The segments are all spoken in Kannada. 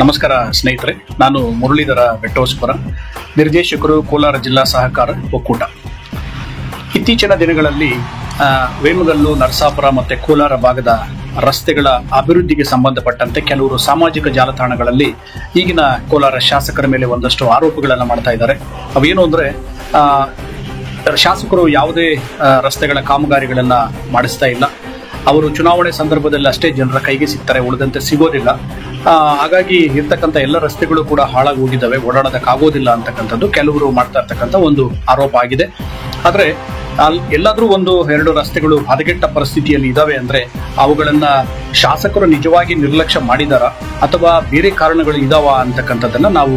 ನಮಸ್ಕಾರ ಸ್ನೇಹಿತರೆ, ನಾನು ಮುರಳೀಧರ ಬೆಟ್ಟೋಸ್ಪುರ, ನಿರ್ದೇಶಕರು, ಕೋಲಾರ ಜಿಲ್ಲಾ ಸಹಕಾರ ಒಕ್ಕೂಟ. ಇತ್ತೀಚಿನ ದಿನಗಳಲ್ಲಿ ವೇಮಗಲ್ಲು, ನರಸಾಪುರ ಮತ್ತು ಕೋಲಾರ ಭಾಗದ ರಸ್ತೆಗಳ ಅಭಿವೃದ್ಧಿಗೆ ಸಂಬಂಧಪಟ್ಟಂತೆ ಕೆಲವರು ಸಾಮಾಜಿಕ ಜಾಲತಾಣಗಳಲ್ಲಿ ಈಗಿನ ಕೋಲಾರ ಶಾಸಕರ ಮೇಲೆ ಒಂದಷ್ಟು ಆರೋಪಗಳನ್ನು ಮಾಡ್ತಾ ಇದ್ದಾರೆ. ಅವೇನು ಅಂದರೆ, ಶಾಸಕರು ಯಾವುದೇ ರಸ್ತೆಗಳ ಕಾಮಗಾರಿಗಳನ್ನು ಮಾಡಿಸ್ತಾ ಇಲ್ಲ. ಅವರು ಚುನಾವಣೆ ಸಂದರ್ಭದಲ್ಲಿ ಅಷ್ಟೇ ಜನರ ಕೈಗೆ ಸಿಗ್ತಾರೆ, ಉಳಿದಂತೆ ಸಿಗೋದಿಲ್ಲ. ಹಾಗಾಗಿ ಇರ್ತಕ್ಕಂಥ ಎಲ್ಲ ರಸ್ತೆಗಳು ಕೂಡ ಹಾಳಾಗಿ ಹೋಗಿದ್ದಾವೆ, ಓಡಾಡೋದಕ್ಕಾಗೋದಿಲ್ಲ ಅಂತಕ್ಕಂಥದ್ದು ಕೆಲವರು ಮಾಡ್ತಾ ಇರ್ತಕ್ಕಂಥ ಒಂದು ಆರೋಪ ಆಗಿದೆ. ಆದರೆ ಎಲ್ಲಾದರೂ ಒಂದು ಎರಡು ರಸ್ತೆಗಳು ಹದಗೆಟ್ಟ ಪರಿಸ್ಥಿತಿಯಲ್ಲಿ ಇದ್ದಾವೆ ಅಂದರೆ ಅವುಗಳನ್ನು ಶಾಸಕರು ನಿಜವಾಗಿ ನಿರ್ಲಕ್ಷ್ಯ ಮಾಡಿದಾರಾ ಅಥವಾ ಬೇರೆ ಕಾರಣಗಳು ಇದಾವ ಅಂತಕ್ಕಂಥದ್ದನ್ನು ನಾವು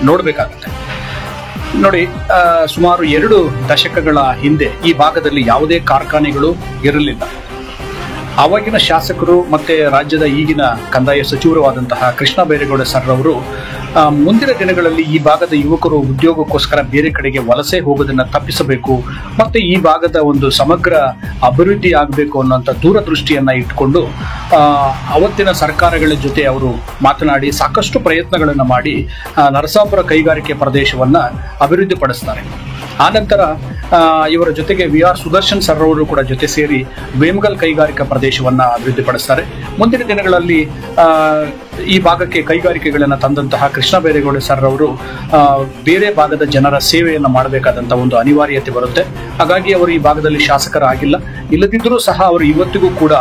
ನೋಡಬೇಕಾಗುತ್ತೆ. ನೋಡಿ, ಸುಮಾರು 2 ದಶಕಗಳ ಹಿಂದೆ ಈ ಭಾಗದಲ್ಲಿ ಯಾವುದೇ ಕಾರ್ಖಾನೆಗಳು ಇರಲಿಲ್ಲ. ಆವಾಗಿನ ಶಾಸಕರು ಮತ್ತು ರಾಜ್ಯದ ಈಗಿನ ಕಂದಾಯ ಸಚಿವರಾದಂತಹ ಕೃಷ್ಣ ಬೈರೇಗೌಡ ಸರ್ ಅವರು ಮುಂದಿನ ದಿನಗಳಲ್ಲಿ ಈ ಭಾಗದ ಯುವಕರು ಉದ್ಯೋಗಕ್ಕೋಸ್ಕರ ಬೇರೆ ಕಡೆಗೆ ವಲಸೆ ಹೋಗೋದನ್ನು ತಪ್ಪಿಸಬೇಕು ಮತ್ತು ಈ ಭಾಗದ ಒಂದು ಸಮಗ್ರ ಅಭಿವೃದ್ಧಿ ಆಗಬೇಕು ಅನ್ನೋಂಥ ದೂರದೃಷ್ಟಿಯನ್ನು ಇಟ್ಕೊಂಡು ಅವತ್ತಿನ ಸರ್ಕಾರಗಳ ಜೊತೆ ಅವರು ಮಾತನಾಡಿ ಸಾಕಷ್ಟು ಪ್ರಯತ್ನಗಳನ್ನು ಮಾಡಿ ನರಸಾಪುರ ಕೈಗಾರಿಕೆ ಪ್ರದೇಶವನ್ನು ಅಭಿವೃದ್ಧಿಪಡಿಸ್ತಾರೆ. ಆನಂತರ ಇವರ ಜೊತೆಗೆ VR ಸುದರ್ಶನ್ ಸರ್ ಅವರು ಕೂಡ ಜೊತೆ ಸೇರಿ ವೇಮಗಲ್ ಕೈಗಾರಿಕಾ ಪ್ರದೇಶವನ್ನು ಅಭಿವೃದ್ಧಿಪಡಿಸ್ತಾರೆ. ಮುಂದಿನ ದಿನಗಳಲ್ಲಿ ಈ ಭಾಗಕ್ಕೆ ಕೈಗಾರಿಕೆಗಳನ್ನು ತಂದಂತಹ ಕೃಷ್ಣ ಬೈರೇಗೌಡ ಸರ್ ಅವರು ಬೇರೆ ಭಾಗದ ಜನರ ಸೇವೆಯನ್ನು ಮಾಡಬೇಕಾದಂಥ ಒಂದು ಅನಿವಾರ್ಯತೆ ಬರುತ್ತೆ. ಹಾಗಾಗಿ ಅವರು ಈ ಭಾಗದಲ್ಲಿ ಶಾಸಕರಾಗಿಲ್ಲ. ಇಲ್ಲದಿದ್ದರೂ ಸಹ ಅವರು ಇವತ್ತಿಗೂ ಕೂಡ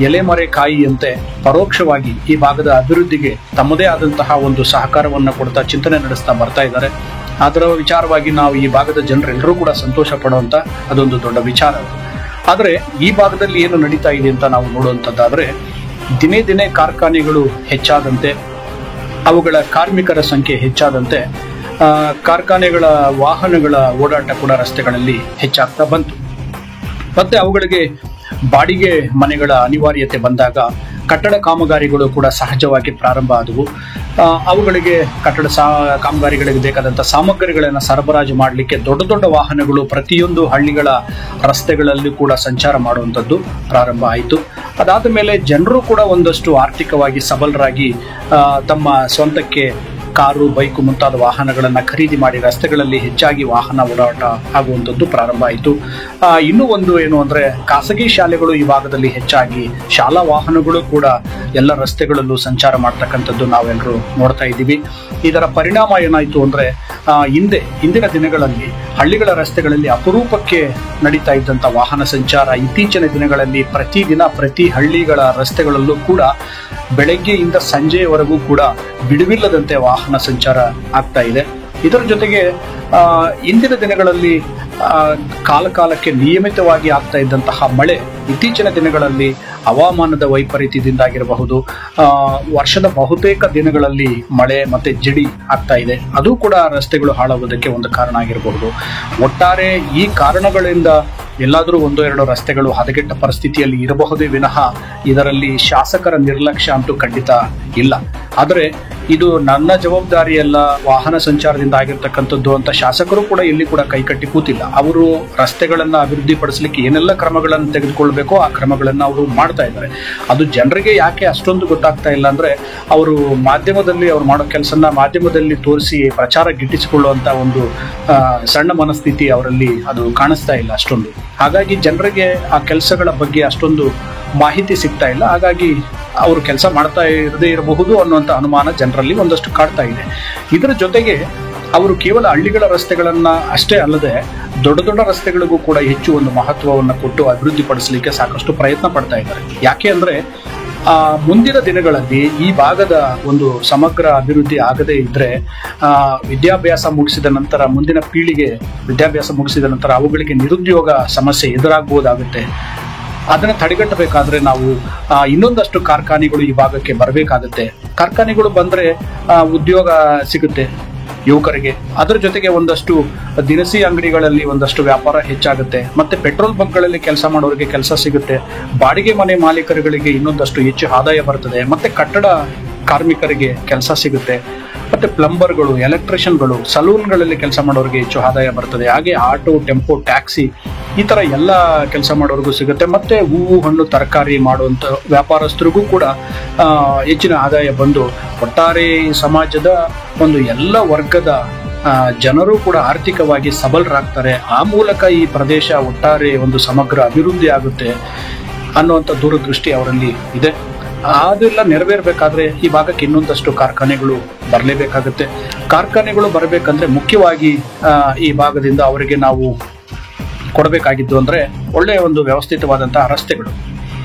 ಎಲೆಮರೆ ಕಾಯಿಯಂತೆ ಪರೋಕ್ಷವಾಗಿ ಈ ಭಾಗದ ಅಭಿವೃದ್ಧಿಗೆ ತಮ್ಮದೇ ಆದಂತಹ ಒಂದು ಸಹಕಾರವನ್ನು ಕೊಡ್ತಾ ಚಿಂತನೆ ನಡೆಸ್ತಾ ಬರ್ತಾ ಇದ್ದಾರೆ. ಅದರ ವಿಚಾರವಾಗಿ ನಾವು ಈ ಭಾಗದ ಜನರೆಲ್ಲರೂ ಕೂಡ ಸಂತೋಷ ಪಡುವಂಥ ಅದೊಂದು ದೊಡ್ಡ ವಿಚಾರ. ಆದರೆ ಈ ಭಾಗದಲ್ಲಿ ಏನು ನಡೀತಾ ಇದೆ ಅಂತ ನಾವು ನೋಡುವಂಥದ್ದಾದರೆ, ದಿನೇ ದಿನೇ ಕಾರ್ಖಾನೆಗಳು ಹೆಚ್ಚಾದಂತೆ, ಅವುಗಳ ಕಾರ್ಮಿಕರ ಸಂಖ್ಯೆ ಹೆಚ್ಚಾದಂತೆ ಕಾರ್ಖಾನೆಗಳ ವಾಹನಗಳ ಓಡಾಟ ಕೂಡ ರಸ್ತೆಗಳಲ್ಲಿ ಹೆಚ್ಚಾಗ್ತಾ ಬಂತು. ಮತ್ತೆ ಅವುಗಳಿಗೆ ಬಾಡಿಗೆ ಮನೆಗಳ ಅನಿವಾರ್ಯತೆ ಬಂದಾಗ ಕಟ್ಟಡ ಕಾಮಗಾರಿಗಳು ಕೂಡ ಸಹಜವಾಗಿ ಪ್ರಾರಂಭ ಆದವು. ಅವುಗಳಿಗೆ ಕಟ್ಟಡ ಕಾಮಗಾರಿಗಳಿಗೆ ಬೇಕಾದಂಥ ಸಾಮಗ್ರಿಗಳನ್ನು ಸರಬರಾಜು ಮಾಡಲಿಕ್ಕೆ ದೊಡ್ಡ ದೊಡ್ಡ ವಾಹನಗಳು ಪ್ರತಿಯೊಂದು ಹಳ್ಳಿಗಳ ರಸ್ತೆಗಳಲ್ಲಿ ಕೂಡ ಸಂಚಾರ ಮಾಡುವಂಥದ್ದು ಪ್ರಾರಂಭ ಆಯಿತು. ಅದಾದ ಮೇಲೆ ಜನರು ಕೂಡ ಒಂದಷ್ಟು ಆರ್ಥಿಕವಾಗಿ ಸಬಲರಾಗಿ ತಮ್ಮ ಸ್ವಂತಕ್ಕೆ ಕಾರು, ಬೈಕು ಮುಂತಾದ ವಾಹನಗಳನ್ನು ಖರೀದಿ ಮಾಡಿ ರಸ್ತೆಗಳಲ್ಲಿ ಹೆಚ್ಚಾಗಿ ವಾಹನ ಓಡಾಟ ಆಗುವಂಥದ್ದು ಪ್ರಾರಂಭ ಆಯಿತು. ಇನ್ನೂ ಒಂದು ಏನು ಅಂದರೆ, ಖಾಸಗಿ ಶಾಲೆಗಳು ಈ ಭಾಗದಲ್ಲಿ ಹೆಚ್ಚಾಗಿ ಶಾಲಾ ವಾಹನಗಳು ಕೂಡ ಎಲ್ಲ ರಸ್ತೆಗಳಲ್ಲೂ ಸಂಚಾರ ಮಾಡ್ತಕ್ಕಂಥದ್ದು ನಾವೆಲ್ಲರೂ ನೋಡ್ತಾ ಇದ್ದೀವಿ. ಇದರ ಪರಿಣಾಮ ಏನಾಯಿತು ಅಂದರೆ, ಇಂದಿನ ದಿನಗಳಲ್ಲಿ ಹಳ್ಳಿಗಳ ರಸ್ತೆಗಳಲ್ಲಿ ಅಪರೂಪಕ್ಕೆ ನಡೀತಾ ಇದ್ದಂಥ ವಾಹನ ಸಂಚಾರ ಇತ್ತೀಚಿನ ದಿನಗಳಲ್ಲಿ ಪ್ರತಿದಿನ ಪ್ರತಿ ಹಳ್ಳಿಗಳ ರಸ್ತೆಗಳಲ್ಲೂ ಕೂಡ ಬೆಳಗ್ಗೆಯಿಂದ ಸಂಜೆಯವರೆಗೂ ಕೂಡ ಬಿಡುವಿಲ್ಲದಂತೆ ವಾಹನ ಸಂಚಾರ ಆಗ್ತಾ ಇದೆ. ಇದರ ಜೊತೆಗೆ ಇಂದಿನ ದಿನಗಳಲ್ಲಿ ಕಾಲಕಾಲಕ್ಕೆ ನಿಯಮಿತವಾಗಿ ಆಗ್ತಾ ಇದ್ದಂತಹ ಮಳೆ ಇತ್ತೀಚಿನ ದಿನಗಳಲ್ಲಿ ಹವಾಮಾನದ ವೈಪರೀತ್ಯದಿಂದಾಗಿರಬಹುದು, ವರ್ಷದ ಬಹುತೇಕ ದಿನಗಳಲ್ಲಿ ಮಳೆ ಮತ್ತು ಜಡಿ ಆಗ್ತಾ ಇದೆ. ಅದು ಕೂಡ ರಸ್ತೆಗಳು ಹಾಳಾಗೋದಕ್ಕೆ ಒಂದು ಕಾರಣ ಆಗಿರಬಹುದು. ಒಟ್ಟಾರೆ ಈ ಕಾರಣಗಳಿಂದ ಎಲ್ಲಾದರೂ 1-2 ರಸ್ತೆಗಳು ಹದಗೆಟ್ಟ ಪರಿಸ್ಥಿತಿಯಲ್ಲಿ ಇರಬಹುದೇ ವಿನಃ ಇದರಲ್ಲಿ ಶಾಸಕರ ನಿರ್ಲಕ್ಷ್ಯ ಅಂತೂ ಖಂಡಿತ ಇಲ್ಲ. ಆದರೆ ಇದು ನನ್ನ ಜವಾಬ್ದಾರಿಯಲ್ಲ, ವಾಹನ ಸಂಚಾರದಿಂದ ಆಗಿರ್ತಕ್ಕಂಥದ್ದು ಅಂತ ಶಾಸಕರು ಕೂಡ ಇಲ್ಲಿ ಕೂಡ ಕೈಕಟ್ಟಿ ಕೂತಿಲ್ಲ. ಅವರು ರಸ್ತೆಗಳನ್ನು ಅಭಿವೃದ್ಧಿಪಡಿಸಲಿಕ್ಕೆ ಏನೆಲ್ಲ ಕ್ರಮಗಳನ್ನು ತೆಗೆದುಕೊಳ್ಬೇಕೋ ಆ ಕ್ರಮಗಳನ್ನು ಅವರು ಮಾಡ್ತಾ ಇದ್ದಾರೆ. ಅದು ಜನರಿಗೆ ಯಾಕೆ ಅಷ್ಟೊಂದು ಗೊತ್ತಾಗ್ತಾ ಇಲ್ಲ ಅಂದರೆ, ಅವರು ಮಾಧ್ಯಮದಲ್ಲಿ ಅವ್ರು ಮಾಡೋ ಕೆಲಸನ ಮಾಧ್ಯಮದಲ್ಲಿ ತೋರಿಸಿ ಪ್ರಚಾರ ಗಿಟ್ಟಿಸಿಕೊಳ್ಳುವಂಥ ಒಂದು ಸಣ್ಣ ಮನಸ್ಥಿತಿ ಅವರಲ್ಲಿ ಅದು ಕಾಣಿಸ್ತಾ ಇಲ್ಲ ಅಷ್ಟೊಂದು. ಹಾಗಾಗಿ ಜನರಿಗೆ ಆ ಕೆಲಸಗಳ ಬಗ್ಗೆ ಅಷ್ಟೊಂದು ಮಾಹಿತಿ ಸಿಗ್ತಾ ಇಲ್ಲ. ಹಾಗಾಗಿ ಅವರು ಕೆಲಸ ಮಾಡ್ತಾ ಇರದೇ ಇರಬಹುದು ಅನ್ನುವಂಥ ಅನುಮಾನ ಜನರಲ್ಲಿ ಒಂದಷ್ಟು ಕಾಡ್ತಾ ಇದೆ. ಇದರ ಜೊತೆಗೆ ಅವರು ಕೇವಲ ಹಳ್ಳಿಗಳ ರಸ್ತೆಗಳನ್ನು ಅಷ್ಟೇ ಅಲ್ಲದೆ ದೊಡ್ಡ ದೊಡ್ಡ ರಸ್ತೆಗಳಿಗೂ ಕೂಡ ಹೆಚ್ಚು ಒಂದು ಮಹತ್ವವನ್ನು ಕೊಟ್ಟು ಅಭಿವೃದ್ಧಿಪಡಿಸಲಿಕ್ಕೆ ಸಾಕಷ್ಟು ಪ್ರಯತ್ನ ಪಡ್ತಾ ಇದ್ದಾರೆ. ಯಾಕೆ ಅಂದರೆ, ಮುಂದಿನ ದಿನಗಳಲ್ಲಿ ಈ ಭಾಗದ ಒಂದು ಸಮಗ್ರ ಅಭಿವೃದ್ಧಿ ಆಗದೇ ಇದ್ದರೆ ವಿದ್ಯಾಭ್ಯಾಸ ಮುಗಿಸಿದ ನಂತರ ಮುಂದಿನ ಪೀಳಿಗೆ ವಿದ್ಯಾಭ್ಯಾಸ ಮುಗಿಸಿದ ನಂತರ ಅವುಗಳಿಗೆ ನಿರುದ್ಯೋಗ ಸಮಸ್ಯೆ ಎದುರಾಗಬಹುದಾಗುತ್ತೆ. ಅದನ್ನು ತಡೆಗಟ್ಟಬೇಕಾದ್ರೆ ನಾವು ಇನ್ನೊಂದಷ್ಟು ಕಾರ್ಖಾನೆಗಳು ಈ ಭಾಗಕ್ಕೆ ಬರಬೇಕಾಗುತ್ತೆ. ಕಾರ್ಖಾನೆಗಳು ಬಂದರೆ ಉದ್ಯೋಗ ಸಿಗುತ್ತೆ ಯುವಕರಿಗೆ. ಅದರ ಜೊತೆಗೆ ಒಂದಷ್ಟು ದಿನಸಿ ಅಂಗಡಿಗಳಲ್ಲಿ ಒಂದಷ್ಟು ವ್ಯಾಪಾರ ಹೆಚ್ಚಾಗುತ್ತೆ, ಮತ್ತೆ ಪೆಟ್ರೋಲ್ ಬಂಕ್ಗಳಲ್ಲಿ ಕೆಲಸ ಮಾಡೋರಿಗೆ ಕೆಲಸ ಸಿಗುತ್ತೆ, ಬಾಡಿಗೆ ಮನೆ ಮಾಲೀಕರುಗಳಿಗೆ ಇನ್ನೊಂದಷ್ಟು ಹೆಚ್ಚು ಆದಾಯ ಬರ್ತದೆ, ಮತ್ತೆ ಕಟ್ಟಡ ಕಾರ್ಮಿಕರಿಗೆ ಕೆಲಸ ಸಿಗುತ್ತೆ. ಮತ್ತೆ ಪ್ಲಂಬರ್ಗಳು, ಎಲೆಕ್ಟ್ರಿಷಿಯನ್ಗಳು, ಸಲೂನ್ಗಳಲ್ಲಿ ಕೆಲಸ ಮಾಡೋರಿಗೆ ಹೆಚ್ಚು ಆದಾಯ ಬರ್ತದೆ. ಹಾಗೆ ಆಟೋ, ಟೆಂಪೋ, ಟ್ಯಾಕ್ಸಿ ಈ ತರ ಎಲ್ಲ ಕೆಲಸ ಮಾಡೋರಿಗೂ ಸಿಗುತ್ತೆ. ಮತ್ತೆ ಹೂವು, ಹಣ್ಣು, ತರಕಾರಿ ಮಾಡುವಂತ ವ್ಯಾಪಾರಸ್ಥರಿಗೂ ಕೂಡ ಹೆಚ್ಚಿನ ಆದಾಯ ಬಂದು ಒಟ್ಟಾರೆ ಸಮಾಜದ ಒಂದು ಎಲ್ಲ ವರ್ಗದ ಜನರು ಕೂಡ ಆರ್ಥಿಕವಾಗಿ ಸಬಲರಾಗ್ತಾರೆ. ಆ ಮೂಲಕ ಈ ಪ್ರದೇಶ ಒಟ್ಟಾರೆ ಒಂದು ಸಮಗ್ರ ಅಭಿವೃದ್ಧಿ ಆಗುತ್ತೆ ಅನ್ನುವಂಥ ದೂರದೃಷ್ಟಿ ಅವರಲ್ಲಿ ಇದೆ. ಅದೆಲ್ಲ ನೆರವೇರಬೇಕಾದ್ರೆ ಈ ಭಾಗಕ್ಕೆ ಇನ್ನೊಂದಷ್ಟು ಕಾರ್ಖಾನೆಗಳು ಬರಲೇಬೇಕಾಗುತ್ತೆ. ಕಾರ್ಖಾನೆಗಳು ಬರಬೇಕಂದ್ರೆ ಮುಖ್ಯವಾಗಿ ಈ ಭಾಗದಿಂದ ಅವರಿಗೆ ನಾವು ಕೊಡಬೇಕಾಗಿದ್ದು ಅಂದ್ರೆ ಒಳ್ಳೆಯ ಒಂದು ವ್ಯವಸ್ಥಿತವಾದಂತಹ ರಸ್ತೆಗಳು.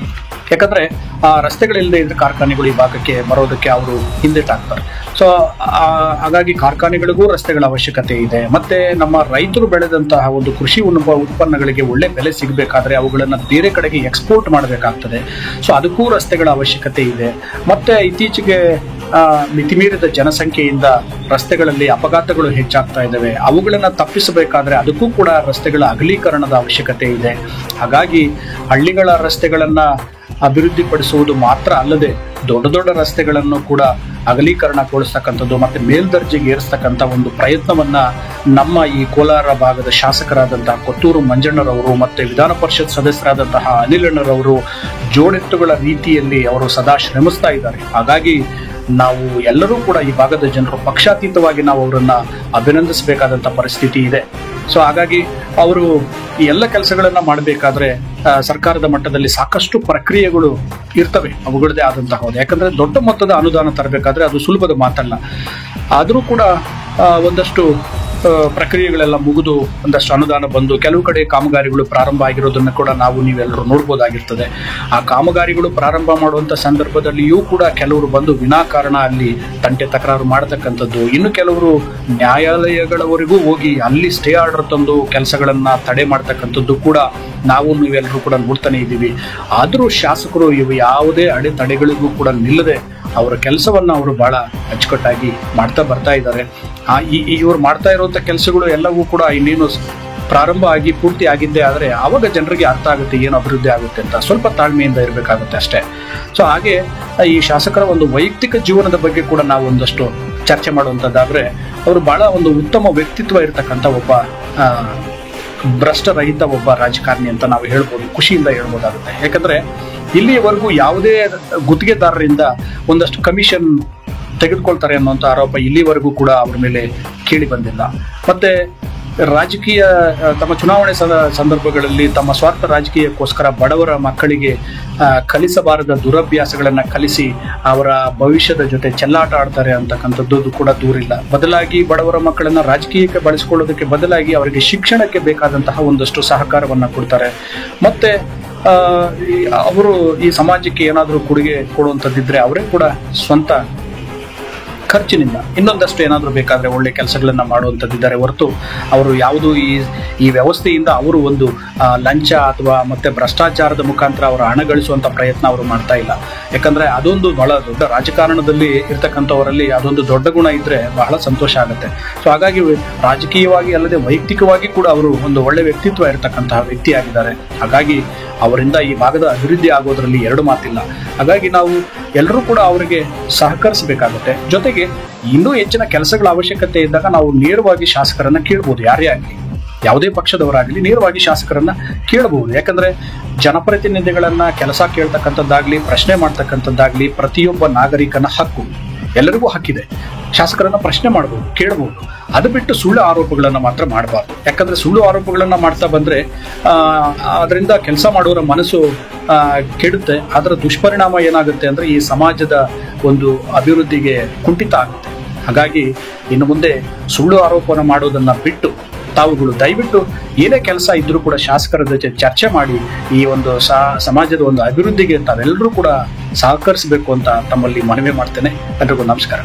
ಯಾಕಂದ್ರೆ ಆ ರಸ್ತೆಗಳಿಲ್ಲದೆ ಇದ್ರೆ ಕಾರ್ಖಾನೆಗಳು ಈ ಭಾಗಕ್ಕೆ ಬರೋದಕ್ಕೆ ಅವರು ಹಿಂದೆಟಾಗ್ತಾರೆ. ಸೊ ಹಾಗಾಗಿ ಕಾರ್ಖಾನೆಗಳಿಗೂ ರಸ್ತೆಗಳ ಅವಶ್ಯಕತೆ ಇದೆ. ಮತ್ತೆ ನಮ್ಮ ರೈತರು ಬೆಳೆದಂತಹ ಒಂದು ಕೃಷಿ ಉತ್ಪನ್ನಗಳಿಗೆ ಒಳ್ಳೆ ಬೆಲೆ ಸಿಗಬೇಕಾದ್ರೆ ಅವುಗಳನ್ನ ಬೇರೆ ಕಡೆಗೆ ಎಕ್ಸ್ಪೋರ್ಟ್ ಮಾಡಬೇಕಾಗ್ತದೆ. ಸೊ ಅದಕ್ಕೂ ರಸ್ತೆಗಳ ಅವಶ್ಯಕತೆ ಇದೆ. ಮತ್ತೆ ಇತ್ತೀಚೆಗೆ ಮಿತಿಮೀರಿದ ಜನಸಂಖ್ಯೆಯಿಂದ ರಸ್ತೆಗಳಲ್ಲಿ ಅಪಘಾತಗಳು ಹೆಚ್ಚಾಗ್ತಾ ಇದ್ದಾವೆ. ಅವುಗಳನ್ನ ತಪ್ಪಿಸಬೇಕಾದ್ರೆ ಅದಕ್ಕೂ ಕೂಡ ರಸ್ತೆಗಳ ಅಗಲೀಕರಣದ ಅವಶ್ಯಕತೆ ಇದೆ. ಹಾಗಾಗಿ ಹಳ್ಳಿಗಳ ರಸ್ತೆಗಳನ್ನ ಅಭಿವೃದ್ಧಿಪಡಿಸುವುದು ಮಾತ್ರ ಅಲ್ಲದೆ ದೊಡ್ಡ ದೊಡ್ಡ ರಸ್ತೆಗಳನ್ನು ಕೂಡ ಅಗಲೀಕರಣಗೊಳಿಸ್ತಕ್ಕಂಥದ್ದು ಮತ್ತೆ ಮೇಲ್ದರ್ಜೆಗೆ ಏರಿಸ್ತಕ್ಕಂಥ ಒಂದು ಪ್ರಯತ್ನವನ್ನ ನಮ್ಮ ಈ ಕೋಲಾರ ಭಾಗದ ಶಾಸಕರಾದಂತಹ ಕೊತ್ತೂರು ಮಂಜಣ್ಣರವರು ಮತ್ತೆ ವಿಧಾನ ಪರಿಷತ್ ಸದಸ್ಯರಾದಂತಹ ಅನಿಲಣ್ಣರವರು ಜೋಡೆತ್ತುಗಳ ರೀತಿಯಲ್ಲಿ ಅವರು ಸದಾ ಶ್ರಮಿಸ್ತಾ ಇದ್ದಾರೆ. ಹಾಗಾಗಿ ನಾವು ಎಲ್ಲರೂ ಕೂಡ ಈ ಭಾಗದ ಜನರು ಪಕ್ಷಾತೀತವಾಗಿ ನಾವು ಅವರನ್ನ ಅಭಿನಂದಿಸಬೇಕಾದಂತ ಪರಿಸ್ಥಿತಿ ಇದೆ. ಸೊ ಹಾಗಾಗಿ ಅವರು ಈ ಎಲ್ಲ ಕೆಲಸಗಳನ್ನ ಮಾಡಬೇಕಾದ್ರೆ ಸರ್ಕಾರದ ಮಟ್ಟದಲ್ಲಿ ಸಾಕಷ್ಟು ಪ್ರಕ್ರಿಯೆಗಳು ಇರ್ತವೆ, ಅವುಗಳದೇ ಆದಂತಹ. ಯಾಕಂದ್ರೆ ದೊಡ್ಡ ಮೊತ್ತದ ಅನುದಾನ ತರಬೇಕಾದ್ರೆ ಅದು ಸುಲಭದ ಮಾತಲ್ಲ. ಆದರೂ ಕೂಡ ಒಂದಷ್ಟು ಪ್ರಕ್ರಿಯೆಗಳೆಲ್ಲ ಮುಗಿದು ಒಂದಷ್ಟು ಅನುದಾನ ಬಂದು ಕೆಲವು ಕಡೆ ಕಾಮಗಾರಿಗಳು ಪ್ರಾರಂಭ ಆಗಿರೋದನ್ನ ಕೂಡ ನೀವೆಲ್ಲರೂ ನೋಡ್ಬೋದಾಗಿರ್ತದೆ. ಆ ಕಾಮಗಾರಿಗಳು ಪ್ರಾರಂಭ ಮಾಡುವಂತ ಸಂದರ್ಭದಲ್ಲಿಯೂ ಕೂಡ ಕೆಲವರು ಬಂದು ವಿನಾಕಾರಣ ಅಲ್ಲಿ ತಂಟೆ ತಕರಾರು ಮಾಡತಕ್ಕಂಥದ್ದು, ಇನ್ನು ಕೆಲವರು ನ್ಯಾಯಾಲಯಗಳವರೆಗೂ ಹೋಗಿ ಅಲ್ಲಿ ಸ್ಟೇ ಆರ್ಡರ್ ತಂದು ಕೆಲಸಗಳನ್ನ ತಡೆ ಮಾಡ್ತಕ್ಕಂಥದ್ದು ಕೂಡ ನೀವೆಲ್ಲರೂ ಕೂಡ ನೋಡ್ತಾನೆ ಇದ್ದೀವಿ. ಆದರೂ ಶಾಸಕರು ಇವು ಯಾವುದೇ ಅಡೆತಡೆಗಳಿಗೂ ಕೂಡ ನಿಲ್ಲದೆ ಅವರ ಕೆಲಸವನ್ನ ಅವರು ಬಹಳ ಅಚ್ಚುಕಟ್ಟಾಗಿ ಮಾಡ್ತಾ ಬರ್ತಾ ಇದ್ದಾರೆ. ಇವರು ಮಾಡ್ತಾ ಇರುವಂತ ಕೆಲಸಗಳು ಎಲ್ಲವೂ ಕೂಡ ಇನ್ನೇನು ಪ್ರಾರಂಭ ಆಗಿ ಪೂರ್ತಿ ಆಗಿದ್ದೇ ಆದ್ರೆ ಅವಾಗ ಜನರಿಗೆ ಅರ್ಥ ಆಗುತ್ತೆ ಏನು ಅಭಿವೃದ್ಧಿ ಆಗುತ್ತೆ ಅಂತ. ಸ್ವಲ್ಪ ತಾಳ್ಮೆಯಿಂದ ಇರಬೇಕಾಗುತ್ತೆ ಅಷ್ಟೇ. ಸೊ ಹಾಗೆ ಈ ಶಾಸಕರ ಒಂದು ವೈಯಕ್ತಿಕ ಜೀವನದ ಬಗ್ಗೆ ಕೂಡ ನಾವು ಒಂದಷ್ಟು ಚರ್ಚೆ ಮಾಡುವಂತದ್ದಾದ್ರೆ ಅವರು ಬಹಳ ಒಂದು ಉತ್ತಮ ವ್ಯಕ್ತಿತ್ವ ಇರತಕ್ಕಂಥ ಒಬ್ಬ ಭ್ರಷ್ಟರಹಿತ ಒಬ್ಬ ರಾಜಕಾರಣಿ ಅಂತ ನಾವು ಹೇಳ್ಬೋದು, ಖುಷಿಯಿಂದ ಹೇಳ್ಬೋದಾಗುತ್ತೆ. ಯಾಕಂದ್ರೆ ಇಲ್ಲಿಯವರೆಗೂ ಯಾವುದೇ ಗುತ್ತಿಗೆದಾರರಿಂದ ಒಂದಷ್ಟು ಕಮಿಷನ್ ತೆಗೆದುಕೊಳ್ತಾರೆ ಅನ್ನುವಂಥ ಆರೋಪ ಇಲ್ಲಿವರೆಗೂ ಕೂಡ ಅವ್ರ ಮೇಲೆ ಕೇಳಿ ಬಂದಿಲ್ಲ. ಮತ್ತೆ ರಾಜಕೀಯ ತಮ್ಮ ಚುನಾವಣೆ ಸಂದರ್ಭಗಳಲ್ಲಿ ತಮ್ಮ ಸ್ವಾರ್ಥ ರಾಜಕೀಯಕ್ಕೋಸ್ಕರ ಬಡವರ ಮಕ್ಕಳಿಗೆ ಕಲಿಸಬಾರದ ದುರಭ್ಯಾಸಗಳನ್ನ ಕಲಿಸಿ ಅವರ ಭವಿಷ್ಯದ ಜೊತೆ ಚೆಲ್ಲಾಟ ಆಡ್ತಾರೆ ಅಂತಕ್ಕಂಥದ್ದು ಕೂಡ ದೂರಿಲ್ಲ. ಬದಲಾಗಿ ಬಡವರ ಮಕ್ಕಳನ್ನ ರಾಜಕೀಯಕ್ಕೆ ಬಳಸಿಕೊಳ್ಳೋದಕ್ಕೆ ಬದಲಾಗಿ ಅವರಿಗೆ ಶಿಕ್ಷಣಕ್ಕೆ ಬೇಕಾದಂತಹ ಒಂದಷ್ಟು ಸಹಕಾರವನ್ನ ಕೊಡ್ತಾರೆ. ಮತ್ತೆ ಅವರು ಈ ಸಮಾಜಕ್ಕೆ ಏನಾದರೂ ಕೊಡುಗೆ ಕೊಡುವಂಥದ್ದಿದ್ರೆ ಅವರೇ ಕೂಡ ಸ್ವಂತ ಖರ್ಚಿನಿಂದ ಇನ್ನೊಂದಷ್ಟು ಏನಾದರೂ ಬೇಕಾದ್ರೆ ಒಳ್ಳೆ ಕೆಲಸಗಳನ್ನ ಮಾಡುವಂಥದ್ದಿದ್ದಾರೆ ಹೊರತು ಅವರು ಯಾವುದು ಈ ವ್ಯವಸ್ಥೆಯಿಂದ ಅವರು ಒಂದು ಲಂಚ ಅಥವಾ ಮತ್ತೆ ಭ್ರಷ್ಟಾಚಾರದ ಮುಖಾಂತರ ಅವರು ಹಣ ಗಳಿಸುವಂತ ಪ್ರಯತ್ನ ಅವರು ಮಾಡ್ತಾ ಇಲ್ಲ. ಯಾಕಂದ್ರೆ ಅದೊಂದು ಬಹಳ ದೊಡ್ಡ ರಾಜಕಾರಣದಲ್ಲಿ ಇರ್ತಕ್ಕಂಥವರಲ್ಲಿ ಅದೊಂದು ದೊಡ್ಡ ಗುಣ ಇದ್ರೆ ಬಹಳ ಸಂತೋಷ ಆಗುತ್ತೆ. ಸೊ ಹಾಗಾಗಿ ರಾಜಕೀಯವಾಗಿ ಅಲ್ಲದೆ ವೈಯಕ್ತಿಕವಾಗಿ ಕೂಡ ಅವರು ಒಂದು ಒಳ್ಳೆ ವ್ಯಕ್ತಿತ್ವ ಇರತಕ್ಕಂತಹ ವ್ಯಕ್ತಿಯಾಗಿದ್ದಾರೆ. ಹಾಗಾಗಿ ಅವರಿಂದ ಈ ಭಾಗದ ಅಭಿವೃದ್ಧಿ ಆಗೋದ್ರಲ್ಲಿ ಎರಡು ಮಾತಿಲ್ಲ. ಹಾಗಾಗಿ ನಾವು ಎಲ್ಲರೂ ಕೂಡ ಅವರಿಗೆ ಸಹಕರಿಸಬೇಕಾಗುತ್ತೆ. ಜೊತೆಗೆ ಇನ್ನೂ ಹೆಚ್ಚಿನ ಕೆಲಸಗಳ ಅವಶ್ಯಕತೆ ಇದ್ದಾಗ ನಾವು ನೇರವಾಗಿ ಶಾಸಕರನ್ನ ಕೇಳಬಹುದು. ಯಾರೇ ಆಗಲಿ, ಯಾವುದೇ ಪಕ್ಷದವರಾಗಲಿ ನೇರವಾಗಿ ಶಾಸಕರನ್ನ ಕೇಳಬಹುದು. ಯಾಕಂದ್ರೆ ಜನಪ್ರತಿನಿಧಿಗಳನ್ನ ಕೆಲಸ ಕೇಳ್ತಕ್ಕಂಥದ್ದಾಗ್ಲಿ ಪ್ರಶ್ನೆ ಮಾಡ್ತಕ್ಕಂಥದ್ದಾಗ್ಲಿ ಪ್ರತಿಯೊಬ್ಬ ನಾಗರಿಕನ ಹಕ್ಕು, ಎಲ್ಲರಿಗೂ ಹಕ್ಕಿದೆ. ಶಾಸಕರನ್ನ ಪ್ರಶ್ನೆ ಮಾಡಬಹುದು, ಕೇಳಬಹುದು. ಅದು ಬಿಟ್ಟು ಸುಳ್ಳು ಆರೋಪಗಳನ್ನ ಮಾತ್ರ ಮಾಡಬಾರ್ದು. ಯಾಕಂದ್ರೆ ಸುಳ್ಳು ಆರೋಪಗಳನ್ನ ಮಾಡ್ತಾ ಬಂದ್ರೆ ಅದರಿಂದ ಕೆಲಸ ಮಾಡುವವರ ಮನಸ್ಸು ಕೆಡುತ್ತೆ. ಅದರ ದುಷ್ಪರಿಣಾಮ ಏನಾಗುತ್ತೆ ಅಂದ್ರೆ ಈ ಸಮಾಜದ ಒಂದು ಅಭಿವೃದ್ಧಿಗೆ ಕುಂಠಿತ ಆಗುತ್ತೆ. ಹಾಗಾಗಿ ಇನ್ನು ಮುಂದೆ ಸುಳ್ಳು ಆರೋಪನ ಮಾಡೋದನ್ನ ಬಿಟ್ಟು ತಾವುಗಳು ದಯವಿಟ್ಟು ಏನೇ ಕೆಲಸ ಇದ್ರೂ ಕೂಡ ಶಾಸಕರ ಜೊತೆ ಚರ್ಚೆ ಮಾಡಿ ಈ ಒಂದು ಸಮಾಜದ ಒಂದು ಅಭಿವೃದ್ಧಿಗೆ ತಾವೆಲ್ಲರೂ ಕೂಡ ಸಹಕರಿಸಬೇಕು ಅಂತ ತಮ್ಮಲ್ಲಿ ಮನವಿ ಮಾಡ್ತೇನೆ. ಎಲ್ರಿಗೂ ನಮಸ್ಕಾರ.